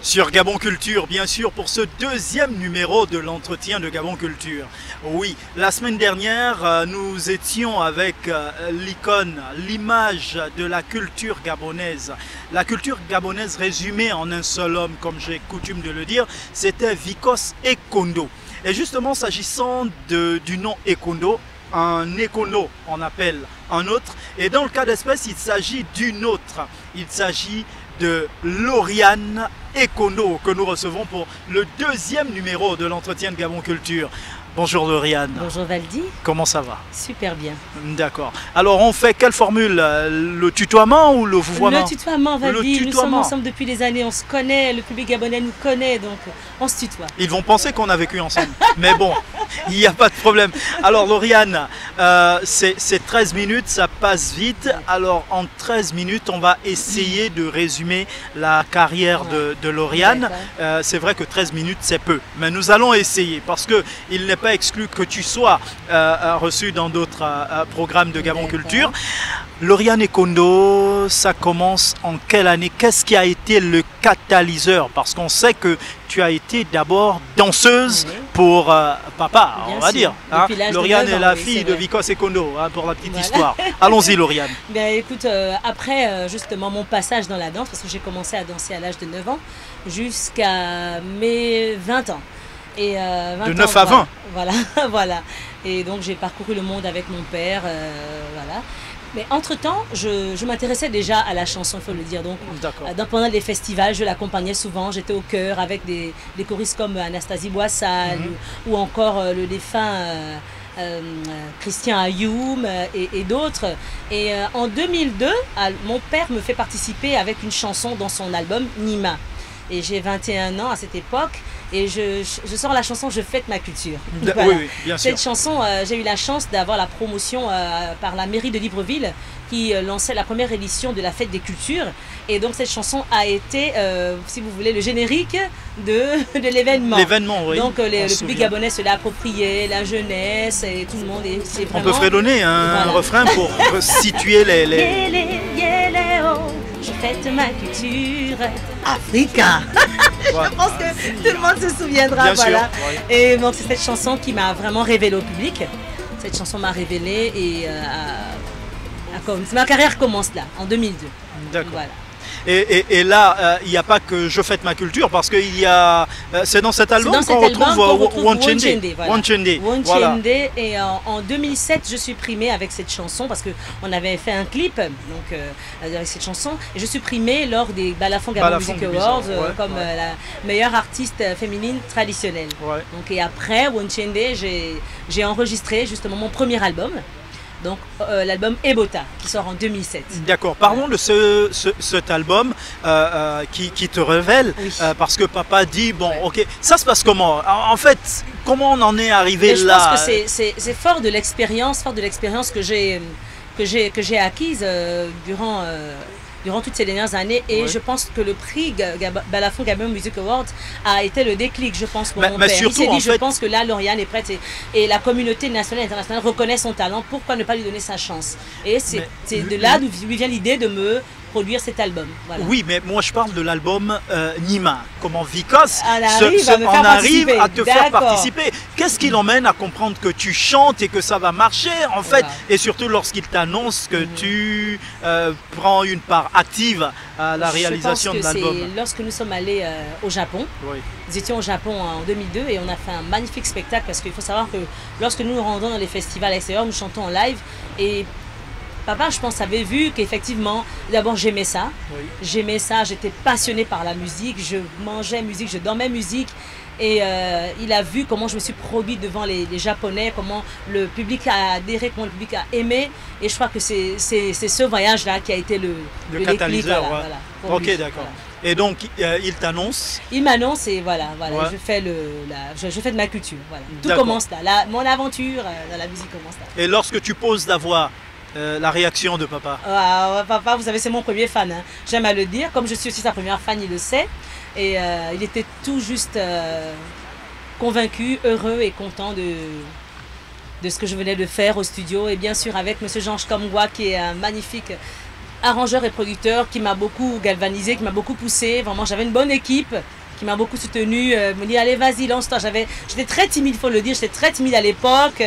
Sur Gabon Culture, bien sûr, pour ce deuxième numéro de l'entretien de Gabon Culture. Oui, la semaine dernière, nous étions avec l'icône, l'image de la culture gabonaise. La culture gabonaise résumée en un seul homme, comme j'ai coutume de le dire, c'était Vikos Ekondo. Et justement, s'agissant du nom Ekondo, un Ekondo, on appelle un autre. Et dans le cas d'espèce, il s'agit d'une autre. Il s'agit de Lauriane Ekondo que nous recevons pour le deuxième numéro de l'entretien de Gabon Culture. Bonjour Lauriane. Bonjour Valdi. Comment ça va? Super bien. D'accord. Alors on fait quelle formule? Le tutoiement ou le vouvoiement? Le tutoiement Valdi, nous sommes ensemble depuis des années, on se connaît, le public gabonais nous connaît, donc on se tutoie. Ils vont penser qu'on a vécu ensemble, mais bon, il n'y a pas de problème. Alors Lauriane, c'est 13 minutes, ça passe vite. Alors en 13 minutes, on va essayer de résumer la carrière de Lauriane. C'est vrai que 13 minutes c'est peu, mais nous allons essayer parce qu'il n'est pas exclu que tu sois reçu dans d'autres programmes de Gabon Culture. Lauriane Ekondo, ça commence en quelle année? Qu'est-ce qui a été le catalyseur? Parce qu'on sait que tu as été d'abord danseuse pour papa, on va dire. Hein? Lauriane est la fille de Vikos Ekondo, hein, pour la petite histoire. Allons-y Lauriane. Bien, écoute, après justement mon passage dans la danse, parce que j'ai commencé à danser à l'âge de 9 ans, jusqu'à mes 20 ans. Et, 20 de 9 à 20. Voilà, voilà. Et donc j'ai parcouru le monde avec mon père, voilà. Mais entre-temps, je m'intéressais déjà à la chanson, il faut le dire. Donc, pendant les festivals, je l'accompagnais souvent. J'étais au chœur avec des choristes comme Anastasie Boissal ou encore le défunt Christian Ayoum et d'autres. Et en 2002, mon père me fait participer avec une chanson dans son album Nima. Et j'ai 21 ans à cette époque. Et je sors la chanson Je fête ma culture. Voilà. Oui, bien sûr. Cette chanson, j'ai eu la chance d'avoir la promotion par la mairie de Libreville qui lançait la première édition de la fête des cultures. Et donc cette chanson a été, si vous voulez, le générique de l'événement. L'événement, oui. Donc le public gabonais se l'a approprié, la jeunesse et tout le monde. Et on peut fredonner un refrain pour situer Je fête ma culture Africa. Je pense que tout le monde se souviendra. Bien voilà. Sûr, oui. Et donc c'est cette chanson qui m'a vraiment révélée au public. Cette chanson m'a révélée et ma carrière commence là, en 2002. D'accord. Voilà. Et là, il n'y a pas que Je fête ma culture parce que c'est dans cet album qu'on retrouve Wanchende. Voilà. Et en 2007, je suis primée avec cette chanson parce qu'on avait fait un clip donc, avec cette chanson. Et je suis primée lors des Balafon Gabon Music Awards comme la meilleure artiste féminine traditionnelle. Ouais. Donc, et après Wanchende, j'ai enregistré justement mon premier album. Donc l'album Ebota qui sort en 2007. D'accord, parlons de cet album qui te révèle, parce que papa dit, bon ok, ça se passe comment? En fait, comment on en est arrivé là? Je pense que c'est fort de l'expérience que j'ai acquise durant toutes ces dernières années et je pense que le prix Balafon Gabon Music Awards a été le déclic, je pense, pour mon père. Surtout, il s'est dit, je pense que là, Lauriane est prête et la communauté nationale et internationale reconnaît son talent, pourquoi ne pas lui donner sa chance? Et c'est de là d'où lui vient l'idée de me produire cet album. Voilà. Oui, mais moi je parle de l'album Nima. Comment Vikos arrive à te faire participer. Qu'est-ce qui l'emmène à comprendre que tu chantes et que ça va marcher en fait? Et surtout lorsqu'il t'annonce que tu prends une part active à la réalisation de l'album. Lorsque nous sommes allés au Japon, nous étions au Japon en 2002 et on a fait un magnifique spectacle parce qu'il faut savoir que lorsque nous nous rendons dans les festivals extérieurs, nous chantons en live et papa, je pense, avait vu qu'effectivement, d'abord j'aimais ça. J'aimais ça, j'étais passionnée par la musique, je mangeais musique, je dormais musique. Et il a vu comment je me suis produite devant les Japonais, comment le public a adhéré, comment le public a aimé. Et je crois que c'est ce voyage-là qui a été le catalyseur. Voilà, ok, d'accord. Voilà. Et donc, il t'annonce? Il m'annonce et voilà. Je fais de ma culture. Voilà. Tout commence là. Mon aventure dans la musique commence là. Et lorsque tu poses la voix, la réaction de papa? Papa, vous savez, c'est mon premier fan. Hein. J'aime à le dire. Comme je suis aussi sa première fan, il le sait. Et il était tout juste convaincu, heureux et content de ce que je venais de faire au studio. Et bien sûr, avec M. Jean Chkomgwa, qui est un magnifique arrangeur et producteur qui m'a beaucoup galvanisé, qui m'a beaucoup poussé. Vraiment, j'avais une bonne équipe qui m'a beaucoup soutenu, me dit allez vas-y lance-toi. J'étais très timide, il faut le dire, j'étais très timide à l'époque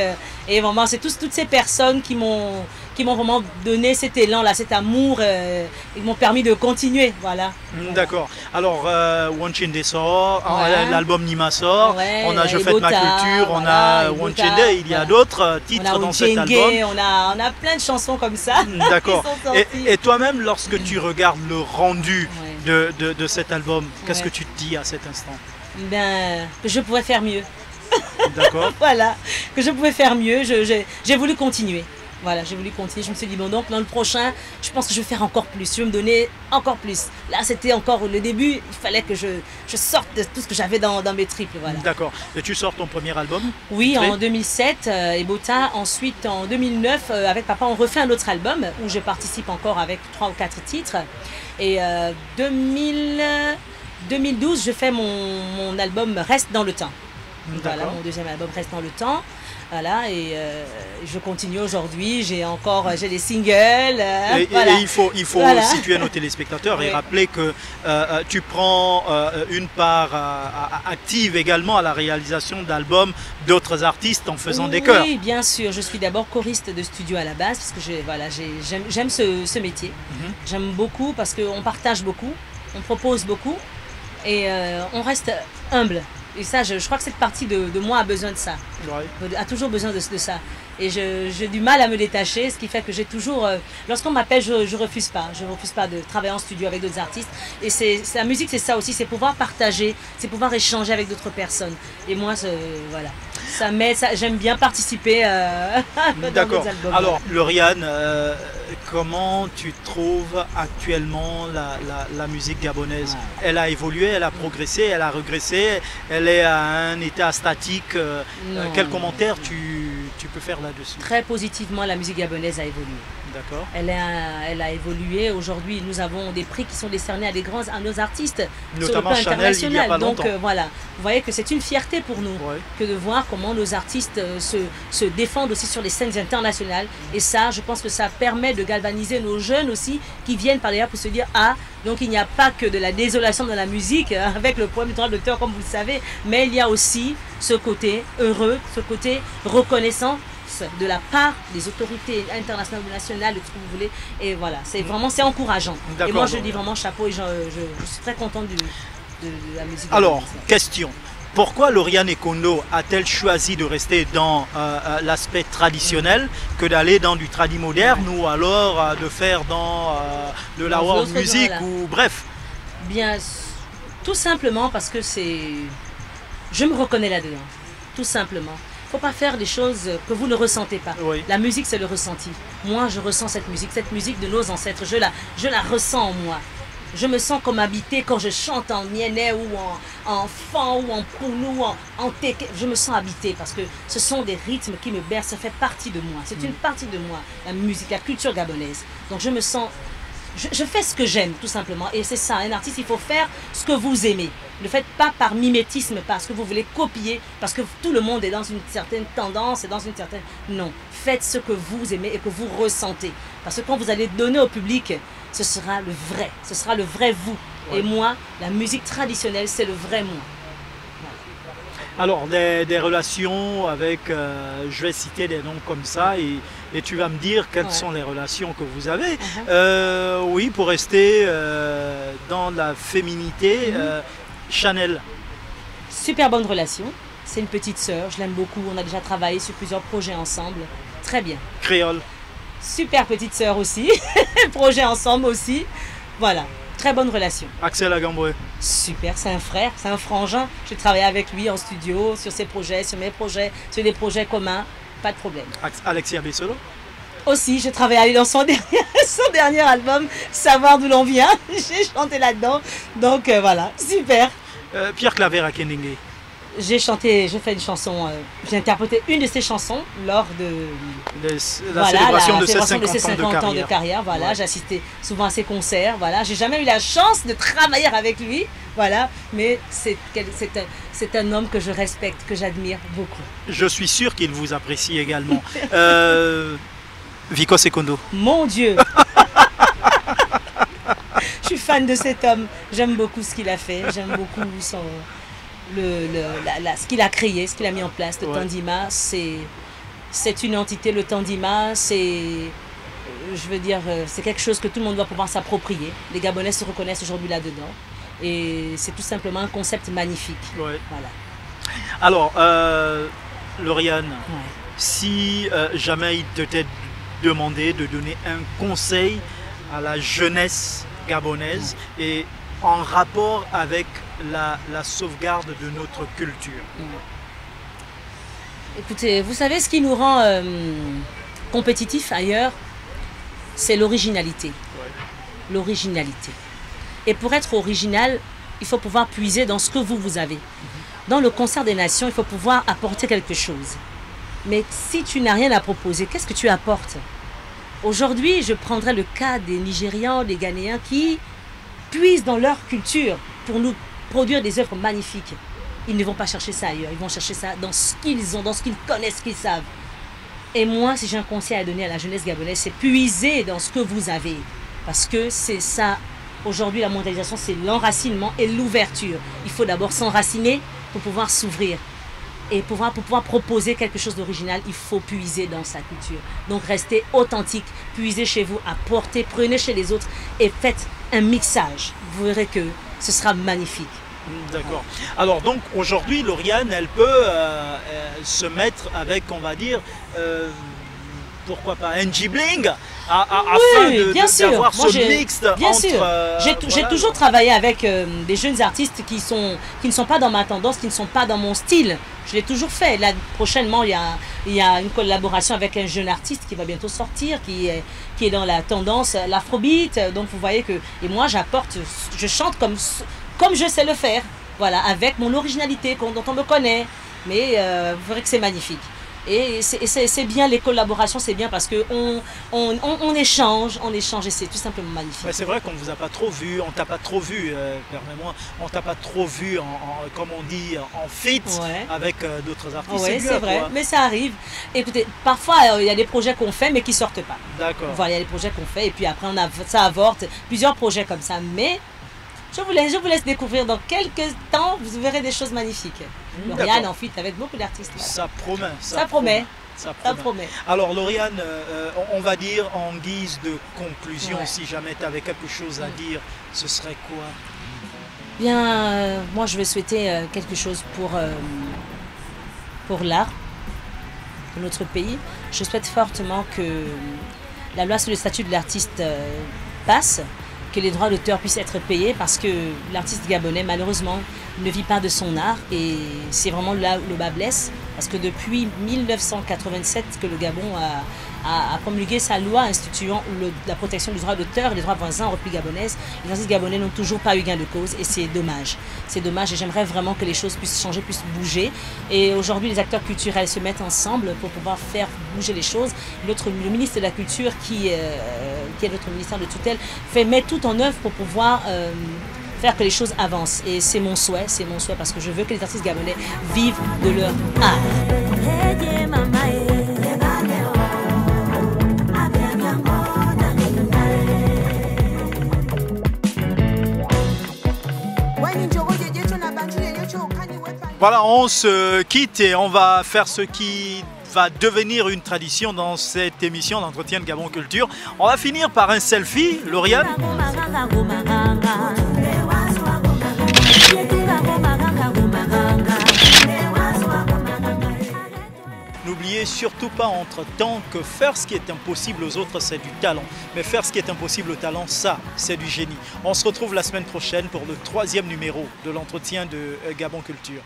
et vraiment c'est toutes ces personnes qui m'ont vraiment donné cet élan là, cet amour, ils m'ont permis de continuer, voilà. D'accord. Alors Wanchinde sort, l'album Nima sort, ouais, on a Je fête ma culture, on a Wanchinde, il y a d'autres titres dans cet album. On a plein de chansons comme ça. D'accord. Et toi-même, lorsque tu regardes le rendu de cet album, qu'est-ce que tu te dis à cet instant? Ben, que je pouvais faire mieux. D'accord. Voilà, que je pouvais faire mieux, j'ai voulu continuer. Voilà, j'ai voulu continuer. Je me suis dit, bon, donc dans le prochain, je pense que je vais faire encore plus. Je vais me donner encore plus. Là, c'était encore le début. Il fallait que je sorte de tout ce que j'avais dans mes tripes. Voilà. D'accord. Et tu sors ton premier album? Oui, en 2007. Et Bota, ensuite en 2009, avec papa, on refait un autre album où je participe encore avec 3 ou 4 titres. Et 2012, je fais mon album Reste dans le temps. Voilà, mon deuxième album Reste dans le temps. Voilà, et je continue aujourd'hui, j'ai des singles. Voilà. Et il faut voilà. Situer nos téléspectateurs et rappeler que tu prends une part active également à la réalisation d'albums d'autres artistes en faisant des chœurs. Oui, bien sûr, je suis d'abord choriste de studio à la base parce que j'aime ce métier. J'aime beaucoup parce qu'on partage beaucoup, on propose beaucoup et on reste humble. Et ça, je crois que cette partie de moi a besoin de ça, a toujours besoin de ça. Et j'ai du mal à me détacher, ce qui fait que j'ai toujours, lorsqu'on m'appelle, je refuse pas de travailler en studio avec d'autres artistes. Et la musique, c'est ça aussi, c'est pouvoir partager, c'est pouvoir échanger avec d'autres personnes. Et moi, voilà, j'aime bien participer dans des albums. Alors, Lauriane, comment tu trouves actuellement la musique gabonaise? Elle a évolué, elle a progressé, elle a régressé, elle est à un état statique. Quel commentaire tu peux faire là-dessus? Très positivement, la musique gabonaise a évolué. D'accord. Elle a évolué. Aujourd'hui, nous avons des prix qui sont décernés à nos artistes, notamment sur le plan international. Il y a pas longtemps. Donc voilà, vous voyez que c'est une fierté pour nous que de voir comment nos artistes se défendent aussi sur les scènes internationales. Et ça, je pense que ça permet de galvaniser nos jeunes aussi qui viennent par derrière pour se dire donc il n'y a pas que de la désolation dans la musique avec le problème du droit d'auteur comme vous le savez, mais il y a aussi ce côté heureux, ce côté reconnaissant de la part des autorités internationales ou nationales, tout ce que vous voulez. Et voilà, c'est encourageant. Et moi je dis vraiment chapeau et je suis très contente de la musique. Alors, question. Pourquoi Lauriane Ekondo a-t-elle choisi de rester dans l'aspect traditionnel que d'aller dans du tradi moderne ou alors de faire dans de la world music ou bref? Bien, tout simplement parce que je me reconnais là-dedans, tout simplement. Il ne faut pas faire des choses que vous ne ressentez pas. La musique, c'est le ressenti. Moi, je ressens cette musique de nos ancêtres. Je la ressens en moi. Je me sens comme habitée quand je chante en niéné ou en fan ou en pounou, en teke. Je me sens habitée parce que ce sont des rythmes qui me bercent. Ça fait partie de moi. C'est une partie de moi, la musique, la culture gabonaise. Donc je me sens... Je fais ce que j'aime, tout simplement. Et c'est ça, un artiste, il faut faire ce que vous aimez. Ne faites pas par mimétisme, parce que vous voulez copier, parce que tout le monde est dans une certaine tendance, Non, faites ce que vous aimez et que vous ressentez. Parce que quand vous allez donner au public, ce sera le vrai vous. Et moi, la musique traditionnelle, c'est le vrai moi. Alors, des relations avec, je vais citer des noms comme ça et tu vas me dire quelles sont les relations que vous avez. Oui, pour rester dans la féminité, Chanel. Super bonne relation. C'est une petite sœur, je l'aime beaucoup. On a déjà travaillé sur plusieurs projets ensemble. Très bien. Créole. Super petite sœur aussi. Projet ensemble aussi. Voilà. Très bonne relation. Axel Agamboué. Super, c'est un frère, c'est un frangin. J'ai travaillé avec lui en studio, sur ses projets, sur mes projets, sur des projets communs. Pas de problème. Alexia Bessolo. Aussi, j'ai travaillé avec lui dans son dernier album, Savoir d'où l'on vient. J'ai chanté là-dedans. Donc voilà, super. Pierre Claver à Kendingue. J'ai fait une chanson, j'ai interprété une de ses chansons lors de la célébration de ses 50 ans de carrière. Voilà, j'ai assisté souvent à ses concerts. Voilà, j'ai jamais eu la chance de travailler avec lui. Voilà, mais c'est un homme que je respecte, que j'admire beaucoup. Je suis sûr qu'il vous apprécie également. Vico Secondo. Mon Dieu. fan de cet homme. J'aime beaucoup ce qu'il a fait. J'aime beaucoup ce qu'il a créé, ce qu'il a mis en place. Le Tandima, c'est une entité. Le Tandima, c'est quelque chose que tout le monde doit pouvoir s'approprier. Les Gabonais se reconnaissent aujourd'hui là-dedans. Et c'est tout simplement un concept magnifique. Ouais. Voilà. Alors, Lauriane, si jamais il t'était demandé de donner un conseil à la jeunesse gabonaise et en rapport avec la sauvegarde de notre culture. Écoutez, vous savez ce qui nous rend compétitifs ailleurs, c'est l'originalité. L'originalité. Et pour être original, il faut pouvoir puiser dans ce que vous avez. Dans le concert des nations, il faut pouvoir apporter quelque chose. Mais si tu n'as rien à proposer, qu'est-ce que tu apportes? Aujourd'hui, je prendrai le cas des Nigérians, des Ghanéens qui puisent dans leur culture pour nous produire des œuvres magnifiques. Ils ne vont pas chercher ça ailleurs, ils vont chercher ça dans ce qu'ils ont, dans ce qu'ils connaissent, ce qu'ils savent. Et moi, si j'ai un conseil à donner à la jeunesse gabonaise, c'est puiser dans ce que vous avez. Parce que c'est ça, aujourd'hui, la mondialisation, c'est l'enracinement et l'ouverture. Il faut d'abord s'enraciner pour pouvoir s'ouvrir. Et pour pouvoir proposer quelque chose d'original, il faut puiser dans sa culture. Donc restez authentique, puisez chez vous, apportez, prenez chez les autres et faites un mixage. Vous verrez que ce sera magnifique. D'accord. Alors donc aujourd'hui, Lauriane, elle peut se mettre avec, on va dire, pourquoi pas un Ghibling afin d'avoir ce mixte entre... J'ai toujours travaillé avec des jeunes artistes qui ne sont pas dans ma tendance, qui ne sont pas dans mon style. Je l'ai toujours fait. Là, prochainement, il y a une collaboration avec un jeune artiste qui va bientôt sortir, qui est dans la tendance l'afrobeat. Donc vous voyez que... Et moi, j'apporte, je chante comme je sais le faire. Voilà, avec mon originalité dont on me connaît. Mais vous verrez que c'est magnifique. Et c'est bien, les collaborations, c'est bien parce qu'on échange et c'est tout simplement magnifique. C'est vrai qu'on ne vous a pas trop vu, on t'a pas trop vu, permets-moi, on t'a pas trop vu, comme on dit, en feat avec d'autres artistes. Oui, c'est vrai, mais ça arrive. Écoutez, parfois il y a des projets qu'on fait mais qui ne sortent pas. D'accord. Voilà, il y a des projets qu'on fait et puis après ça avorte, plusieurs projets comme ça, mais... Je vous laisse découvrir dans quelques temps, vous verrez des choses magnifiques. Lauriane en fit avec beaucoup d'artistes. Ça promet. Ça promet. Alors Lauriane, on va dire en guise de conclusion, si jamais tu avais quelque chose à dire, ce serait quoi? Bien, moi je vais souhaiter quelque chose pour l'art, pour notre pays. Je souhaite fortement que la loi sur le statut de l'artiste passe, que les droits d'auteur puissent être payés parce que l'artiste gabonais, malheureusement, ne vit pas de son art et c'est vraiment là où le bas blesse parce que depuis 1987 que le Gabon a promulgué sa loi instituant la protection du droit d'auteur et des droits voisins en République gabonaise, les artistes gabonais n'ont toujours pas eu gain de cause et c'est dommage. C'est dommage et j'aimerais vraiment que les choses puissent changer, puissent bouger. Et aujourd'hui, les acteurs culturels se mettent ensemble pour pouvoir faire bouger les choses. Le ministre de la Culture, qui est notre ministère de tutelle, met tout en œuvre pour pouvoir faire que les choses avancent. Et c'est mon souhait parce que je veux que les artistes gabonais vivent de leur art. Voilà, on se quitte et on va faire ce qui va devenir une tradition dans cette émission d'entretien de Gabon Culture. On va finir par un selfie, Lauriane. N'oubliez surtout pas entre-temps que faire ce qui est impossible aux autres, c'est du talent. Mais faire ce qui est impossible au talent, ça, c'est du génie. On se retrouve la semaine prochaine pour le 3e numéro de l'entretien de Gabon Culture.